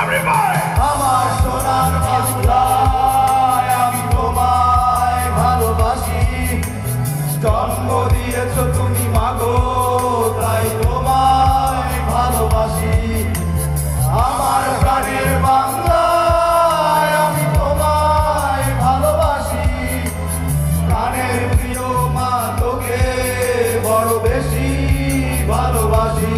আমার সোনার বাংলায় আমি তোমায় ভালোবাসি। জন্ম দিয়েছ তুমি মাগো, তাই তোমায় ভালোবাসি। আমার প্রাণের বাংলায় আমি তোমায় ভালোবাসি। প্রাণের প্রিয় মা, তোকে বড় বেশি ভালোবাসি।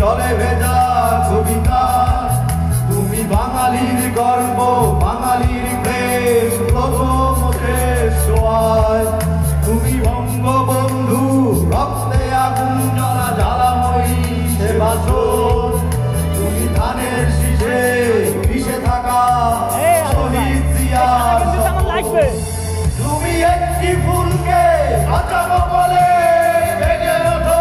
জলে ভেজা কবিতা, তুমি বাঙালির গর্ব, বাঙালির প্রেম, প্রথম শেষ সোয়াদ। তুমি বঙ্গবন্ধু, রক্তে আগুন জ্বলা জ্বালাময়ী সেবাচর। তুমি ধানের শীষে মিশে থাকা শহীদ জিয়ার স্বপ্ন। তুমি একটি ফুলকে বাঁচাবো বলে বেজে ওঠো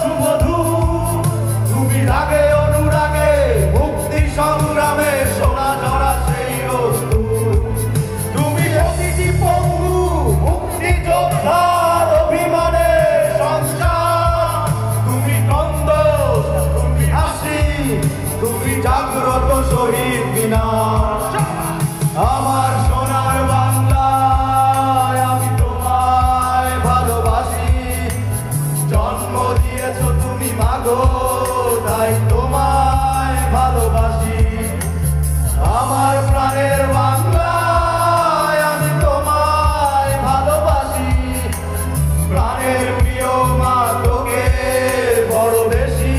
শুভধূপ। তুমি রাগে অনুরাগে মুক্তি সংগ্রামে সোনা ঝরা সেই রোদ্দুর। তুমি প্রতিটি পঙ্গু মুক্তি যোদ্ধার অভিমানের সঞ্চার। তুমি দ্বন্দ্ব, তুমি হাসি, তুমি জাগ্রত শহীদ বিনাশ। আমার সোনার বাংলায় আমি তোমায় ভালোবাসি। জন্ম দিয়েছ তুমি মাগো, তাই তোমায় ভালোবাসি। আমার প্রাণের বাংলায় আমি তোমায় ভালোবাসি। প্রাণের প্রিয় মা, তোকে বড় বেশি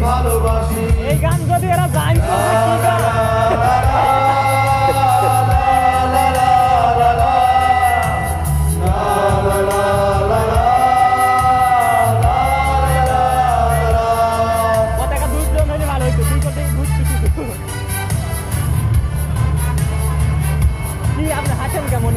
ভালোবাসি। এই গান যদি এরা জানতো কি আপনার হাসেন কেমন?